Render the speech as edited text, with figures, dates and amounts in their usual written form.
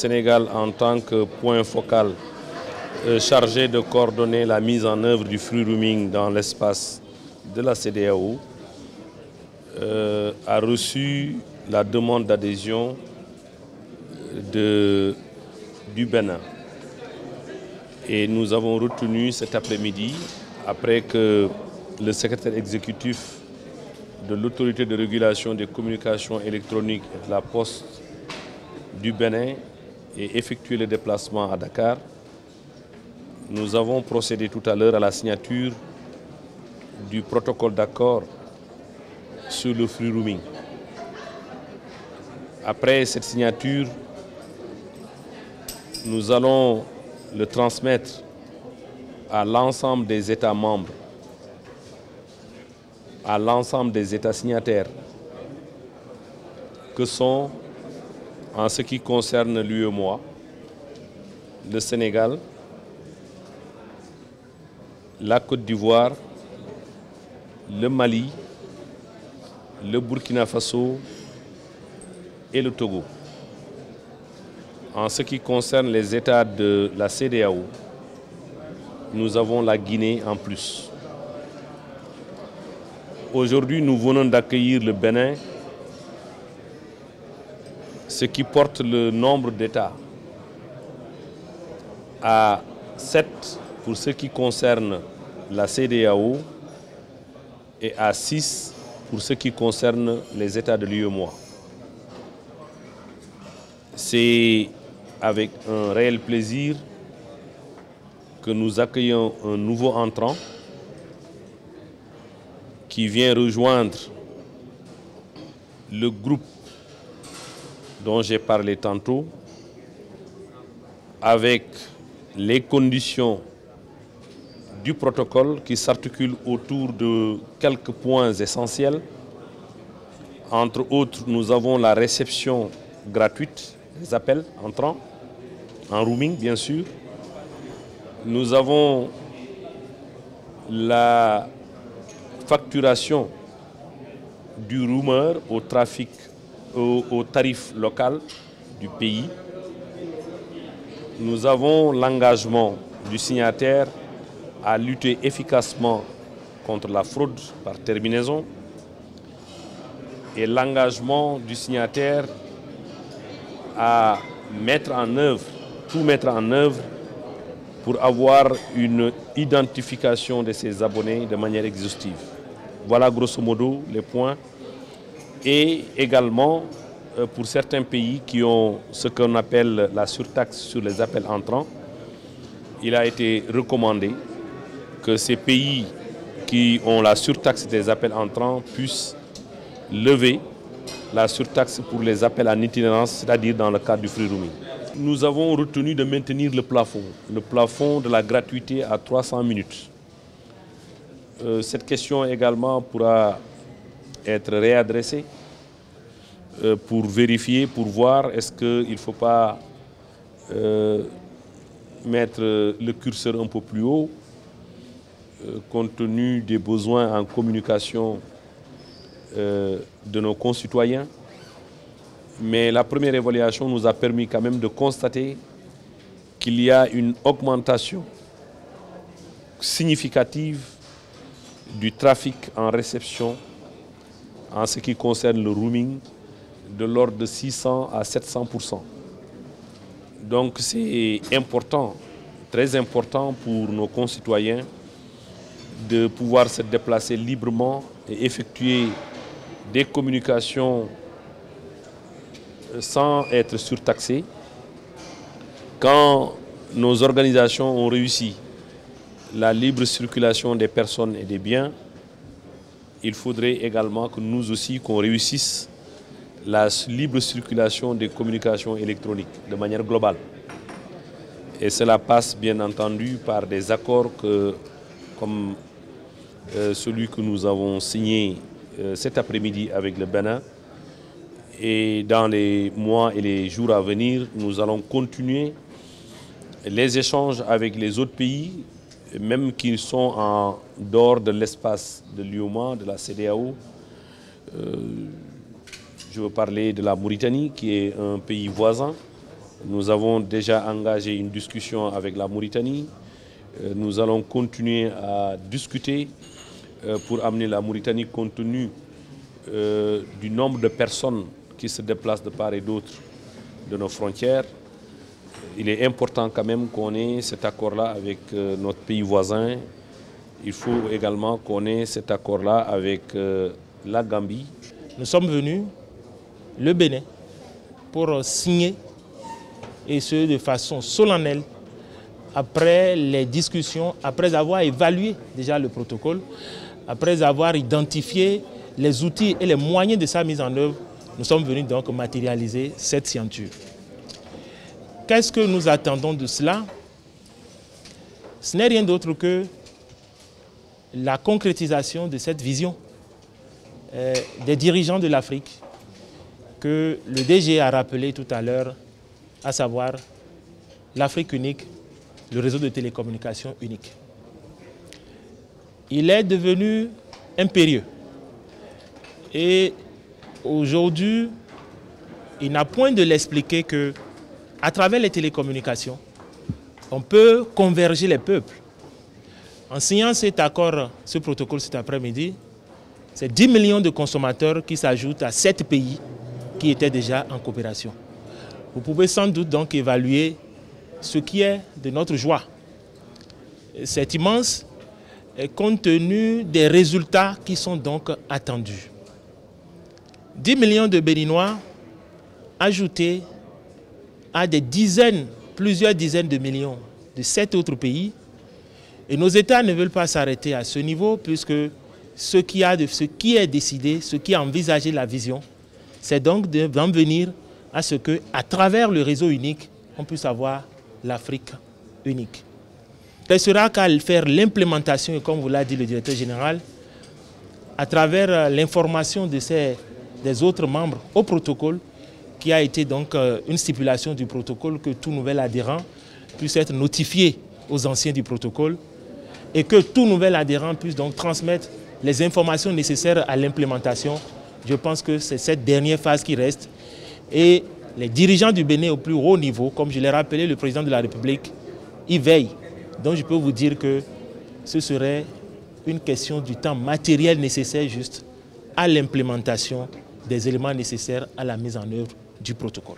Sénégal en tant que point focal chargé de coordonner la mise en œuvre du free roaming dans l'espace de la CEDEAO a reçu la demande d'adhésion du Bénin. Et nous avons retenu cet après-midi, après que le secrétaire exécutif de l'autorité de régulation des communications électroniques et de la poste du Bénin ait effectué le déplacement à Dakar, nous avons procédé tout à l'heure à la signature du protocole d'accord sur le free roaming. Après cette signature, nous allons le transmettre à l'ensemble des États membres, à l'ensemble des États signataires, que sont, en ce qui concerne l'UEMOA, le Sénégal, la Côte d'Ivoire, le Mali, le Burkina Faso et le Togo. En ce qui concerne les États de la CEDEAO, nous avons la Guinée en plus. Aujourd'hui, nous venons d'accueillir le Bénin, ce qui porte le nombre d'États à 7 pour ce qui concerne la CEDEAO et à 6 pour ce qui concerne les États de l'UEMOA. C'est avec un réel plaisir que nous accueillons un nouveau entrant qui vient rejoindre le groupe dont j'ai parlé tantôt, avec les conditions du protocole qui s'articule autour de quelques points essentiels. Entre autres, nous avons la réception gratuite des appels entrants, en roaming bien sûr. Nous avons la facturation du roamer au tarif local du pays. Nous avons l'engagement du signataire à lutter efficacement contre la fraude par terminaison et l'engagement du signataire à tout mettre en œuvre pour avoir une identification de ses abonnés de manière exhaustive. Voilà grosso modo les points. Et également, pour certains pays qui ont ce qu'on appelle la surtaxe sur les appels entrants, il a été recommandé que ces pays qui ont la surtaxe des appels entrants puissent lever la surtaxe pour les appels en itinérance, c'est-à-dire dans le cadre du free roaming. Nous avons retenu de maintenir le plafond de la gratuité à 300 minutes. Cette question également pourra être réadressée pour vérifier, pour voir est-ce qu'il ne faut pas mettre le curseur un peu plus haut compte tenu des besoins en communication de nos concitoyens. Mais la première évaluation nous a permis quand même de constater qu'il y a une augmentation significative du trafic en réception en ce qui concerne le roaming de l'ordre de 600 à 700%. Donc c'est important, très important pour nos concitoyens de pouvoir se déplacer librement et effectuer des communications sans être surtaxés. Quand nos organisations ont réussi la libre circulation des personnes et des biens, il faudrait également que nous aussi, qu'on réussisse la libre circulation des communications électroniques de manière globale. Et cela passe bien entendu par des accords comme celui que nous avons signé cet après-midi avec le Bénin. Et dans les mois et les jours à venir, nous allons continuer les échanges avec les autres pays, même qui sont en dehors de l'espace de l'UEMOA, de la CEDEAO. Je veux parler de la Mauritanie, qui est un pays voisin, Nous avons déjà engagé une discussion avec la Mauritanie. Nous allons continuer à discuter pour amener la Mauritanie compte tenu du nombre de personnes qui se déplacent de part et d'autre de nos frontières. Il est important quand même qu'on ait cet accord-là avec notre pays voisin. Il faut également qu'on ait cet accord-là avec la Gambie. Nous sommes venus, le Bénin, pour signer, et ce de façon solennelle, après les discussions, après avoir évalué déjà le protocole, après avoir identifié les outils et les moyens de sa mise en œuvre, nous sommes venus donc matérialiser cette signature. Qu'est-ce que nous attendons de cela? Ce n'est rien d'autre que la concrétisation de cette vision des dirigeants de l'Afrique que le DG a rappelé tout à l'heure, à savoir l'Afrique unique, le réseau de télécommunications unique. Il est devenu impérieux et aujourd'hui, il n'a point de l'expliquer que à travers les télécommunications, on peut converger les peuples. En signant cet accord, ce protocole cet après-midi, c'est 10 millions de consommateurs qui s'ajoutent à 7 pays qui étaient déjà en coopération. Vous pouvez sans doute donc évaluer ce qui est de notre joie. C'est immense compte tenu des résultats qui sont donc attendus. 10 millions de Béninois ajoutés à des dizaines, plusieurs dizaines de millions de 7 autres pays. Et nos États ne veulent pas s'arrêter à ce niveau puisque ce qui est décidé, ce qui est envisagé, la vision, c'est donc d'en venir à ce qu'à travers le réseau unique, on puisse avoir l'Afrique unique. Ce sera qu'à faire l'implémentation, et comme vous l'a dit le directeur général, à travers l'information des autres membres au protocole, qui a été donc une stipulation du protocole que tout nouvel adhérent puisse être notifié aux anciens du protocole et que tout nouvel adhérent puisse donc transmettre les informations nécessaires à l'implémentation. Je pense que c'est cette dernière phase qui reste et les dirigeants du Bénin au plus haut niveau, comme je l'ai rappelé, le président de la République, y veille. Donc je peux vous dire que ce serait une question du temps matériel nécessaire juste à l'implémentation des éléments nécessaires à la mise en œuvre du protocole.